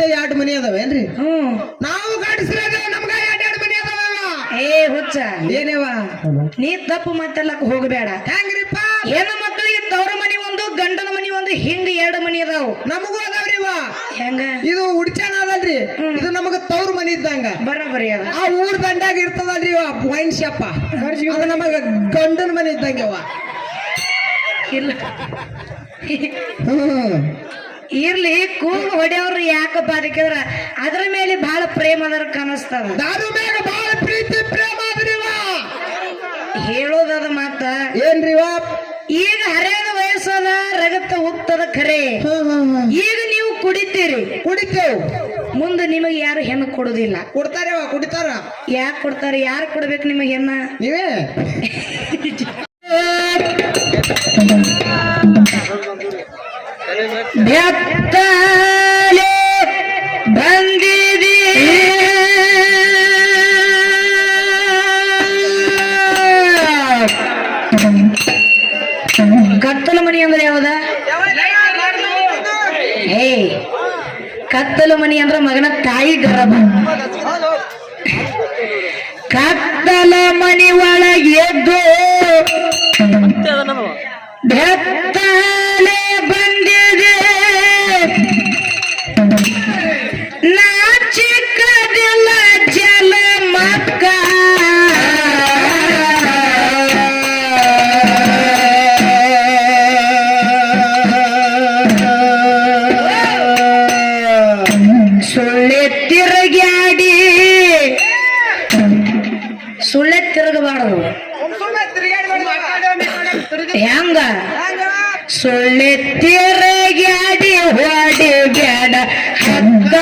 ಅಟ್ಟೆ 2 ಮನಿ ಅದಾವೇನ್ರಿ ನಾವು ಗಂಡಸ್ರ ನಮ್ಗ 2 ಮನಿ ಅದಾವ ಏ ಹುಚ್ಚ ಏನೇವ ನೀ ತಪ್ಪು ಮಾತಾಡ್ಲಕ್ ಹೋಗಬೇಡ ಹೆಂಗ್ರಿಪ್ಪ ಹೆಣ್ಣು ಮಕ್ಕಳಿಗೆ ತವ್ರ ಮನಿ ಒಂದು ಗಂಡನ ಮನಿ ಒಂದು ಹಿಂಗ 2 ಮನಿ ಅದಾವು ನಮಗೂ ಅದಾವ್ರಿವ ಹೆಂಗ ಇದು ಉಡ್ಚಾನ ಅದಲ್ರಿ ಇದು ನಮಗ ತವ್ರ ಮನಿ ಇದ್ದಂಗ ಬರೋಬ್ಬರಿ ಅದ ಆ ಊರ್ ದಂಡ್ಯಾಗ ಇರ್ತದಲ್ರಿ ವೈನ್ ಶಾಪ ಅದು ನಮಗ ಗಂಡನ ಮನಿ ಇದ್ದಂಗವ ಇಲ್ಲ ಇರ್ಲಿ ಕೂಗು ಹೊಡೆಯವ್ರು ಯಾಕಪ್ಪ ಅದಕ್ಕಿದ್ರ ಅದ್ರ ಮೇಲೆ ಬಹಳ ಪ್ರೇಮ ಅದರ ಕಾಣಿಸ್ತದ ದಾರು ಮ್ಯಾಗ ಬಹಳ ಪ್ರೀತಿ ಪ್ರೇಮ ಅದ್ರಿವ ಹೇಳೋದದ ಮಾತ ಏನ್ರಿವ ಈಗ ಹರಿಯದ ವಯಸ್ಸದ ರಗತ್ತ ಹೋಗ್ತದ ಖರೆ ಈಗ ನೀವು ಕುಡಿತೇವ್ ಮುಂದೆ ನಿಮಗೆ ಯಾರು ಹೆಣ್ಣು ಕೊಡುದಿಲ್ಲ ಕೊಡ್ತಾರವ ಕುಡಿತಾರ ಯಾಕೆ ಕೊಡ್ತಾರೆ ಯಾರು ಕೊಡ್ಬೇಕು ನಿಮಗೆ ಹೆಣ್ಣ ನೀವೇ ಬೆತ್ತಲೆ ಬಂದಿದೆ ಕತ್ತಲ ಮನಿ ಅಂದ್ರೆ ಯಾವ್ದ ಹೇ ಕತ್ತಲ ಮನಿ ಅಂದ್ರ ಮಗನ ತಾಯಿ ಗರ್ಭ ಕತ್ತಲ ಮನಿ ಒಳಗೆದ್ದು ಬೆತ್ತಲೆ ಬಂದಿದೆ ನಾಚಿಕದಿಲ್ಲ ಜಲ ಮಕ್ಕ ಸುಳ್ಳೆ ತಿರುಗಬಾರದು ಹೆಂಗ ಸುಳ್ಳೆ ತಿರುಗಾಡಿ ಹೊಡಿ ಬ್ಯಾಡ ಹಕ್ಕ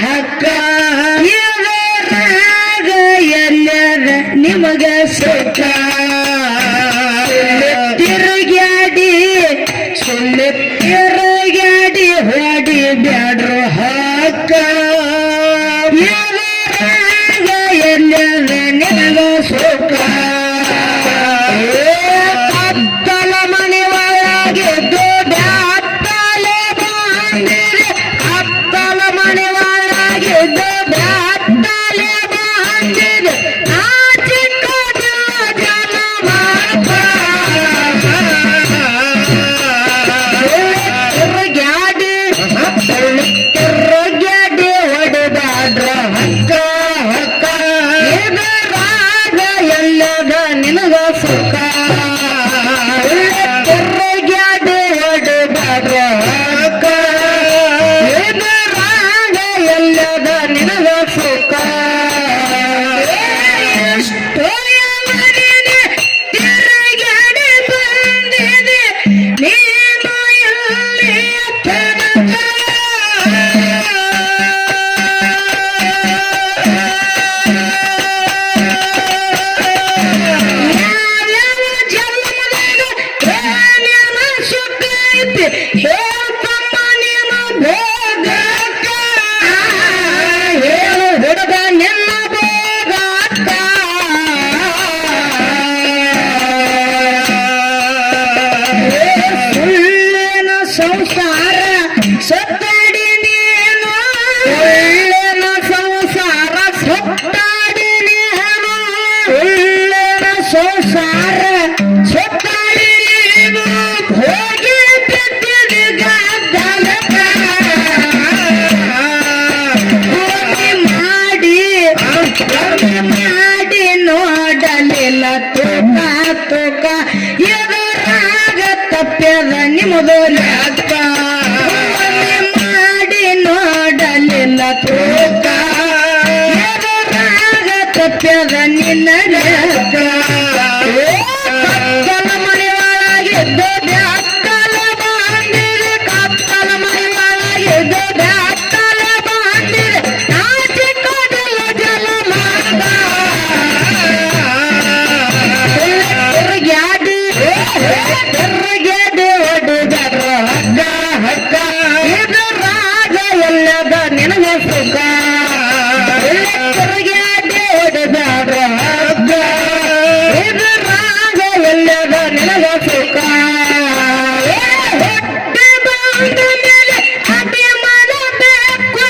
ಹಕ್ಕ ಇವರಾಗ ಎಲ್ಲರ ನಿಮಗ ಸುಖ ತಿರುಗಾಡಿ ಸುಳ್ಳೆ ತಿರುಗಾಡಿ ಹೊಡಿ ಬ್ಯಾಡ್ರು ಹಕ್ಕ ಇವರಾಗ ಎಲ್ಲರ ನಿಮಗ ಸುಖ ಕತ್ತಲ ಮನೆ ಒಳಗೆದ್ದು ಬ್ಯಾತ್ತಲೆ ಬಂದಿದೆ ಕತ್ತಲ ಮನೆ ಒಳಗೆದ್ದು ಬ್ಯಾತ್ತಲೆ ಬಂದಿದೆ ತಿರುಗ್ಯಾಡಿ ಹೊಡೆದಾಡ್ರ ಹಕ್ಕ ಹಕ್ಕ ಎಲ್ಲದ ನಿನಗ ಸುಖ ತಿರುಗ್ಯಾಡಿ ಹೊಡೆದಾಡ್ರ ಹಕ್ಕ ಎಲ್ಲದ ನಿನಗ ಸುಖ ತಿರುಗಾಡಿ ಬಂದಿದೆ ನೀನು ಎಲ್ಲಿ ಸಂಸಾರ ಸತ್ತಾಡಿ ನೀನು ಒಳ್ಳೆನ ಸಂಸಾರ ಸತ್ತಾಡಿ ನೀನು ಒಳ್ಳೆನ ಸಂಸಾರ ಸತ್ತಾಡಿ ನೀನು ಹೋಗಿ ಬಿದ್ದಿದೆ ಗದ್ದಲಕ ಹೋಗಿ ಮಾಡಿ ನೋಡಲಿಲ್ಲ ತೂಕ ತೂಕ ಎದುರಾಗ ತಪ್ಪ್ಯದ ನಿಮ್ಮದು ಲೆಕ್ಕ ಮಾಡಿ ನೋಡಲಿಲ್ಲ ತೂಕ ಎದುರಾಗ ತಪ್ಪ್ಯದ ನಿನ್ನ ಲೆಕ್ಕ ಕತ್ತಲ ಮನೆ ಒಳಗೆದ್ದು ಬ್ಯಾತ್ತಲ ಬಂದಿದೆ ಕತ್ತಲ ಮನೆ ಒಳಗೆದ್ದು ಬ್ಯಾತ್ತಲ ಬಂದಿದೆ ನಾಚಿಕೋದಿಲ್ಲ ಜಲ ಮಾಡ ತಿರುಗ್ಯಾಡಿ ಹೊಡೆದಾಡ್ರ ಹಗ್ಗ ಹಗ್ಗ ಎದುರಾಗ ಎಲ್ಲದ ನಿನಗ ಸುಖ ತಿರುಗ್ಯಾಡಿ ಹೊಡೆದಾಡ್ರ ಹಗ್ಗ ಎದುರಾಗ ಎಲ್ಲದ ನಿನಗ ಸುಖ ಹೊಟ್ಟೆ ಬಂದ ಮೇಲೆ ಅಭಿಮಾನ ಬೇಕು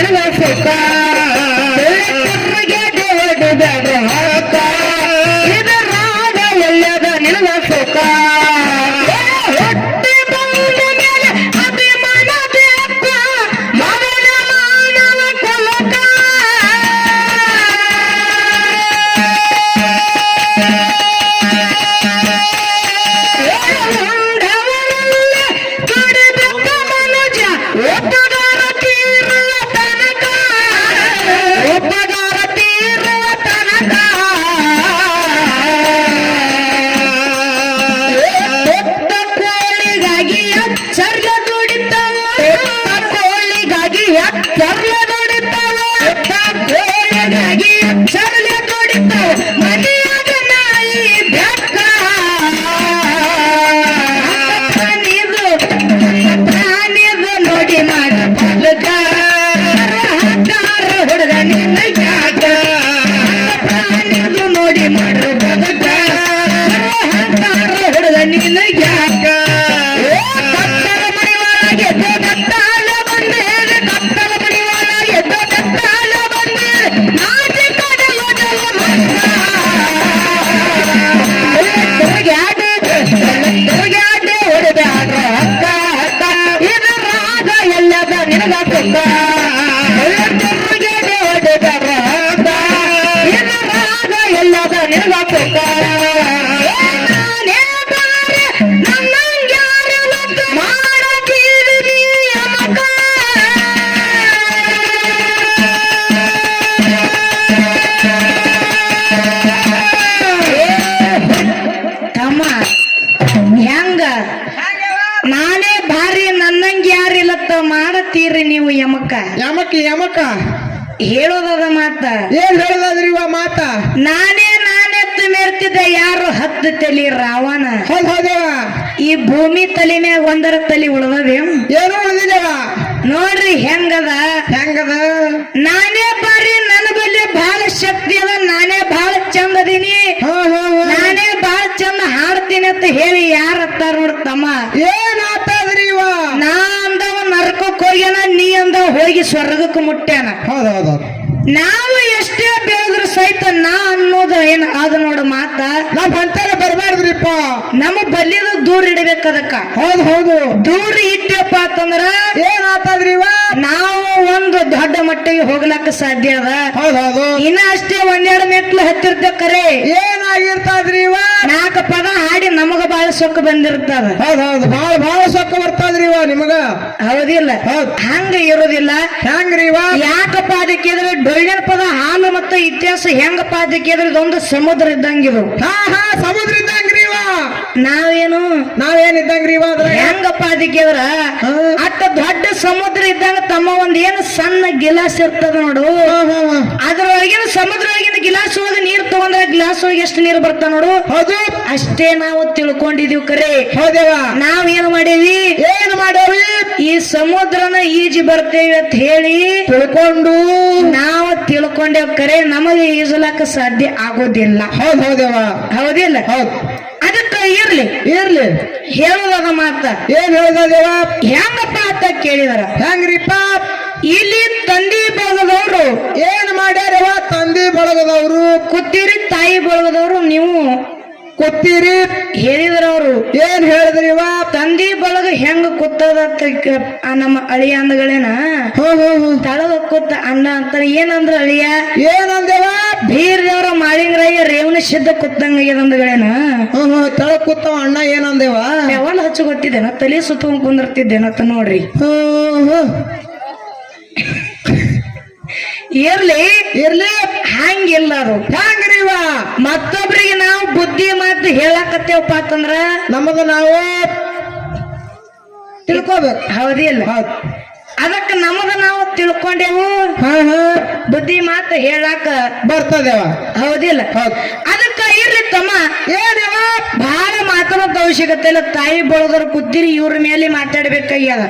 ನಿನಗ ಸುಖ ಬೆಳಕರ್ರಿಗೆ ಓಡಿದಾರ ಹಕ್ಕ ಇದರಾಗ ಎಲ್ಲದ ನಿನಗ ಸುಖ ಹೊಟ್ಟೆ ಬಂದ ಮೇಲೆ ಅಭಿಮಾನ ಬೇಕ ಮಗನ ಮಾನವ ಕೊಲಕ ಒಬ್ಬಗಾರ ತೀರುವ ತನಕ ಒಬ್ಬಗಾರ ತೀರುವ ತನಕ ಒಬ್ಬ ಕೋಳಿಗಾಗಿ ಚರ್ಲ ದುಡಿತಾವ ಕೋಳಿಗಾಗಿ ಚರ್ಲ ದುಡಿತಾವ ಒಬ್ಬ ಕೋಳಿಗಾಗಿ ಚರ್ಲ ದುಡಿತಾವ ಮನೆಯಾಗ ನಾಯಿ ಬೆಕ್ಕ ಪ್ರಾಣಿದು ನೋಡಿ ಮಾಡ ಹುಡುಗ ನಿನ್ನ ಯಾಕ ಪ್ರಾಣಿದು ನೋಡಿ ಮಾಡ್ರ ಬದುಕ ಹುಡುಗ ನಿನ್ನ ಯಾಕ ಕತ್ತಲ ಮಣಿ ಒಳಗೆ ಕತ್ತಾಲ ಬಂದೆ ಕತ್ತಲ ಮಣಿ ಒಳಗೆ ಕತ್ತಾಲ ಬಂದೆ ನಾಟಿ ಕಡಲದಲ್ಲ ತಿರುಗಾಡಿ ಹೊಡೆದಾಡ್ರ ಹಕ್ಕ ಹಕ್ಕ ಇದರಾಗ ಎಲ್ಲದ ನಿನಗ ಸುಖ ತಿರುಗಾಡಿ ಹೊಡೆದಾಡ್ರ ಹಕ್ಕ ಇದರಾಗ ಎಲ್ಲದ ನಿನಗ ಸುಖ ನಾನೇ ಬಾರೆ ನನ್ನಂಗ್ಯಾರಲ್ಲ ಮಾಡತೀರಿ ಅಮಕ ತಮ್ಮ ಹೆಂಗ ನಾನೇ ಭಾರಿ ನನ್ನಂಗ ಯಾರಿಲ್ಲತ್ತ ಮಾಡತೀರಿ ನೀವು ಯಮಕ ಯಮಕ ಹೇಳೋದದ ಮಾತ ಏನ್ ಹೇಳೋದಾದ್ರಿ ಇವ ಮಾತ ನಾನೇ ಮೇರ್ತಿದ್ದೆ ಯಾರು ಹತ್ತು ತಲಿ ರಾವಣ ಹೌದೇವ ಈ ಭೂಮಿ ತಲೆ ಮ್ಯಾಗ ಒಂದರ ತಲಿ ಉಳ್ದದೇವ್ ಏನು ಉಳಿದಿದ್ದೇವ ನೋಡ್ರಿ ಹೆಂಗದ ನಾನೇ ಬಾರಿ ನನ್ನ ಬಲ್ಲಿ ಬಹಳ ಶಕ್ತಿ ಅದ ನಾನೇ ಬಹಳ ಚಂದ ಅದೀನಿ ನಾನೇ ಬಹಳ ಚಂದ ಹಾಡ್ತೀನಿ ಅಂತ ಹೇಳಿ ಯಾರ ಹತ್ತಾರ ನೋಡ್ತಮ್ಮ ಏನ್ ಆತಾದ್ರಿ ಇವ ನಾ ಅಂದವ ನರಕಕ್ಕೆ ಹೋಗ್ಯಾನ ನೀ ಅಂದವ ಹೋಗಿ ಸ್ವರ್ಗಕ್ಕೆ ಮುಟ್ಟ್ಯಾನ ಹೌದೌದು ನಾವು ಎಷ್ಟೇ ಬೆಳೆದ್ರು ಸಹಿತ ನಾ ಅನ್ನೋದು ಏನ್ ಅದ ನೋಡ ಮಾತ ನಾವ್ ಅಂತಾನೆ ಬರ್ಬಾರ್ದ್ರಿಪ್ಪ ನಮ್ಮ ಬಲ್ಲಿದ ದೂರ ಇಡಬೇಕು ಅದಕ್ಕ ಹೌದು ದೂರ ಇಟ್ಟಪ್ಪ ಅಂತಂದ್ರ ಏನ್ ಆತಾದ್ರಿ ಇವ ನಾವು ಒಂದು ದೊಡ್ಡ ಮಟ್ಟಿಗೆ ಹೋಗ್ಲಕ್ಕ ಸಾಧ್ಯ ಅದ ಹೌದು ಇನ್ನ ಅಷ್ಟೇ ಒಂದೆರಡು ಮೆಟ್ಲು ಹತ್ತಿರ್ತೇವೆ ಕರೆ ಏನಾಗಿರ್ತಾದ್ರಿ ಇವ 4 ಪದ ಹಾಡಿ ನಮಗ ಬಾಳ ಸೊಕ್ಕ ಬಂದಿರ್ತದ ಹೌದು ಬಹಳ ಸೊಕ್ಕ ಬರ್ತಾದ್ರಿ ಇವ ನಿಮಗ ಹೌದಿಲ್ಲ ಹಂಗ ಇರೋದಿಲ್ಲ ಹೆಂಗ್ರಿ ಇವ ಯಾಕಪ್ಪ ಅದಕ್ಕಿದ್ರೆ ಡೊಳ್ಳಿನ ಪದ ಹಾಲು ಮತ್ತು ಇತಿಹಾಸ ಹೆಂಗಪ್ಪ ಅದಕ್ಕಿದ್ರೆ ಇದೊಂದು ಸಮುದ್ರ ಇದ್ದಂಗಿದು ಸಮುದ್ರ ಇದ್ದಂಗ್ರಿ ಇವ ನಾವೇನಿದ್ದಂಗ್ರಿ ಇವ ಹೆಂಗಪ್ಪ ಅದಕ್ಕಿದ್ರ ಅಟ್ಟ ದೊಡ್ಡ ಸಮುದ್ರ ಇದ್ದಂಗ ತಮ್ಮ ಒಂದ್ ಏನು ಸಣ್ಣ ಗಿಲಾಸ್ ಇರ್ತದ ನೋಡು ಅದ್ರೊಳಗಿನ ಸಮುದ್ರ ಒಳಗಿನ ಗಿಲಾಸ್ ಒಳಗೆ ನೀರ್ ತಗೊಂಡ್ರೆ ಗ್ಲಾಸ್ ಒಳಗೆ ಎಷ್ಟು ನೀರು ಬರ್ತಾವ ನೋಡು ಹೌದು ಅಷ್ಟೇ ನಾವು ತಿಳ್ಕೊಂಡಿದೀವಿ ಕರೆ ಹೌದೇವ ನಾವ್ ಏನ್ ಮಾಡೇವಿ ಈ ಸಮುದ್ರನ ಈಜಿ ಬರ್ತೇವೆ ಅಂತ ಹೇಳಿ ತಿಳ್ಕೊಂಡು ನಾವು ತಿಳ್ಕೊಂಡೇವ್ ಕರೆ ನಮಗೆ ಈಜಲಕ್ಕ ಸಾಧ್ಯ ಆಗೋದಿಲ್ಲ ಹೌದೇವ ಹೌದಿಲ್ಲ ಹೌದು ಅದಕ್ಕ ಇರ್ಲಿ ಹೇಳುವುದ ಮಾತ ಏನ್ ಹೇಳದೇವ ಹೆಂಗಪ್ಪ ಅಂತ ಕೇಳಿದಾರ ಹೆಂಗ್ರಿಪ್ಪ ಇಲ್ಲಿ ತಂದಿ ಬಳಗದವ್ರು ಏನ್ ಮಾಡ್ಯಾರವ ತಂದಿ ಬಳಗದವ್ರು ಕೂತೀರಿ ತಾಯಿ ಬಳಗದವ್ರು ನೀವು ಕೂತೀರಿ ಹೇಳಿದ್ರ ಅವ್ರು ಏನ್ ಹೇಳಿದ್ರಿವ ತಂದಿ ಬಳಗ ಹೆಂಗ ಕೂತದ ನಮ್ಮ ಅಳಿಯ ಅಂದಗಳೇನ ತಳಗ ಕೂತ ಅಣ್ಣ ಅಂತಾರ ಏನಂದ್ರ ಅಳಿಯ ಏನಂದೇವ ಬೀರ್ದವ್ರ ಮಾಳಿಂಗ್ರಯ್ಯ ರೇವಣ ಸಿದ್ಧ ಕೂತಂಗ ಅಂದಗಳೇನ ತಳ ಕೂತವ ಅಣ್ಣ ಏನಂದೇವ ಯಾವಾಗ ಹಚ್ಚು ಗೊತ್ತಿದ್ದೇನ ತಲೆ ಸುತ್ತ ಕುಂದಿರ್ತಿದ್ದೇನಂತ ನೋಡ್ರಿ ಇರ್ಲಿ ಹಂಗಿಲ್ಲ ಅದು ಹ್ಯಾಂಗ್ರಿವ ಮತ್ತೊಬ್ರಿಗೆ ನಾವು ಬುದ್ಧಿ ಮಾತು ಹೇಳಕತ್ತೇವಪ್ಪ ಅಂತಂದ್ರ ನಮ್ಮದು ನಾವು ತಿಳ್ಕೋಬೇಕು ಹೌದಿಲ್ಲ ಅದಕ್ಕೆ ನಮಗ ನಾವು ತಿಳ್ಕೊಂಡೆವು ಬುದ್ಧಿ ಮಾತು ಹೇಳಾಕ ಬರ್ತದೇವ ಹೌದಿಲ್ಲ ಅದಕ್ಕ ಇರ್ಲಿ ತಮ್ಮ ಏನೇವ ಬಹಳ ಮಾತಾಡೋದ ಅವಶ್ಯಕತೆ ಇಲ್ಲ ತಾಯಿ ಬಳದವ್ರು ಕೂತಿರಿ ಇವ್ರ ಮೇಲೆ ಮಾತಾಡ್ಬೇಕಾಗ್ಯದ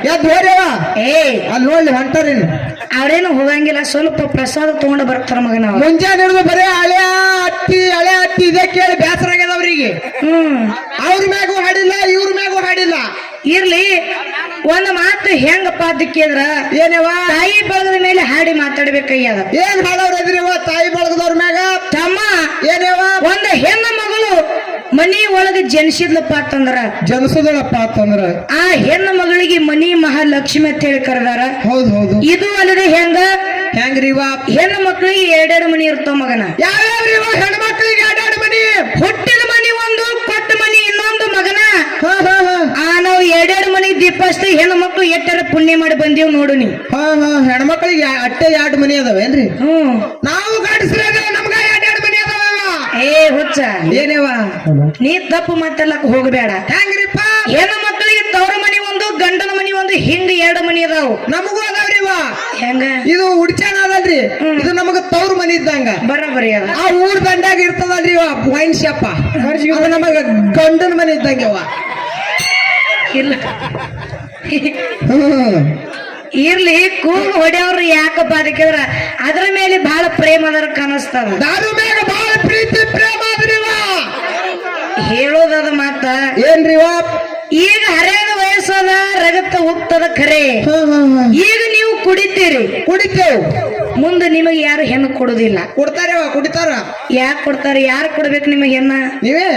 ಅಲ್ಲಿ ನೋಡ್ಲಿ ಹೊಂಟಾರಿನ್ ಅವ್ರೇನು ಹೋಗಂಗಿಲ್ಲ ಸ್ವಲ್ಪ ಪ್ರಸಾದ ತಗೊಂಡು ಬರ್ತಾರ ಮಗನ ಮುಂಜಾನೆ ಹಿಡಿದು ಬರೀ ಹಳೆ ಹತ್ತಿ ಇದೇ ಕೇಳಿ ಬೇಸರ ಆಗ್ಯದ ಅವ್ರಿಗೆ ಅವ್ರ ಮ್ಯಾಗೂ ಹಾಡಿಲ್ಲ ಇವ್ರ ಮ್ಯಾಗೂ ಹಾಡಿಲ್ಲ ಇರ್ಲಿ ಒಂದ್ ಮಾತು ಹೆಂಗಪ್ಪ ಅದಕ್ಕಿದ್ರ ಏನವ ತಾಯಿ ಬಳಗದ ಮೇಲೆ ಹಾಡಿ ಮಾತಾಡ್ಬೇಕಯ್ಯದ. ಏನ್ ಹಾಡೋರದ್ರಿವ ತಾಯಿ ಬಳಗದವ್ರ ಮ್ಯಾಗ ತಮ್ಮ ಏನೇವ ಒಂದ್ ಹೆಣ್ಣ ಮಗಳು ಮನಿ ಒಳಗ ಜನಿಸಿದ್ಲಪ್ಪ ಅಂತಂದ್ರ ಜನಸದಳಪ್ಪ ಅಂತಂದ್ರ ಆ ಹೆಣ್ಣ ಮಗಳಿಗೆ ಮನಿ ಮಹಾಲಕ್ಷ್ಮಿ ಅಂತ ಹೇಳಿ ಕರೆದಾರ. ಹೌದು ಹೌದು. ಇದು ಅಲ್ಲದೆ ಹೆಂಗ್ರಿವ ಹೆಣ್ಣು ಮಕ್ಕಳಿಗೆ ಎರಡೆರಡು ಮನಿ ಇರ್ತಾವ ಮಗನ. ಯಾವ್ಯಾವ್ರಿವ ಹೆಣ್ಮಕ್ಳಿಗೆ ಎರಡೆರಡು ಮನಿ? ಹುಟ್ಟಿದ ಮನಿ ಒಂದು, ಕೊಟ್ಟ ಮನಿ ಇನ್ನೊಂದು ಮಗನ. ಹಾ ಹಾ ಹಾ ನಾವು ಎರಡೆರಡು ಮನಿ ದೀಪ ಹಚ್ತಿ ಹೆಣ್ಣು ಮಕ್ಕಳು ಎಟ್ಟರ ಪುಣ್ಯ ಮಾಡಿ ಬಂದೀವ್ ನೋಡು ನೀ. ಹಾ ಹಾ ಹೆಣ್ಮಕ್ಳಿಗೆ ಅಟ್ಟೆ ಎರಡು ಮನಿ ಅದಾವೇನ್ರಿ? ನಾವು ಗಂಡಸ್ರ ನಮ್ಗ ಎರಡೆರಡು ಮನಿ ಅದಾವ. ಏ ಹುಚ್ಚ ಏನೇವ ನೀ ತಪ್ಪು ಮಾತಾಡ್ಲಕ್ ಹೋಗಬೇಡ. ಹೆಂಗ್ರಿಪ್ಪ? ಹೆಣ್ಣು ಮಕ್ಕಳಿಗೆ ತವ್ರ ಮನಿ ಒಂದು, ಗಂಡನ ಮನಿ ಒಂದು, ಹಿಂಗ ಎರಡು ಮನಿ ಅದಾವು. ನಮಗೂ ಅದಾವ್ರಿವ. ಹೆಂಗ ಇದು ಉಡ್ಚಾಣ ಅದಲ್ರಿ, ಇದು ನಮಗ ತವ್ರ ಮನಿ ಇದ್ದಂಗ. ಬರಬರಿ ಅದ. ಆ ಊರ್ ದಂಡ್ಯಾಗ ಇರ್ತದಲ್ರಿ ವೈನ್ ಶಾಪ, ಅದು ನಮಗ ಗಂಡನ ಮನಿ ಇದ್ದಂಗವ. ಇಲ್ಲ ಇರ್ಲಿ ಕೂಗು ಹೊಡೆಯವ್ರು ಯಾಕಪ್ಪ ಅದಕ್ಕಿದ್ರ ಅದ್ರ ಮೇಲೆ ಬಹಳ ಪ್ರೇಮ ಅದರ ಕಾಣಿಸ್ತದ. ದಾರು ಮ್ಯಾಗ ಬಹಳ ಪ್ರೀತಿ ಪ್ರೇಮ ಅದ್ರಿವ. ಹೇಳೋದದ ಮಾತ ಏನ್ರಿವ? ಈಗ ಹರಿಯದ ವಯಸ್ಸದ ರಗತ್ತ ಹೋಗ್ತದ ಖರೆ. ಈಗ ನೀವು ಕುಡಿತೀರಿ, ಕುಡಿತೇವ್. ಮುಂದೆ ನಿಮಗೆ ಯಾರು ಹೆಣ್ಣು ಕೊಡುದಿಲ್ಲ. ಕೊಡ್ತಾರವ, ಕುಡಿತಾರ. ಯಾಕೆ ಕೊಡ್ತಾರೆ? ಯಾರು ಕೊಡ್ಬೇಕು ನಿಮಗೆ ಹೆಣ್ಣ? ನೀವೇ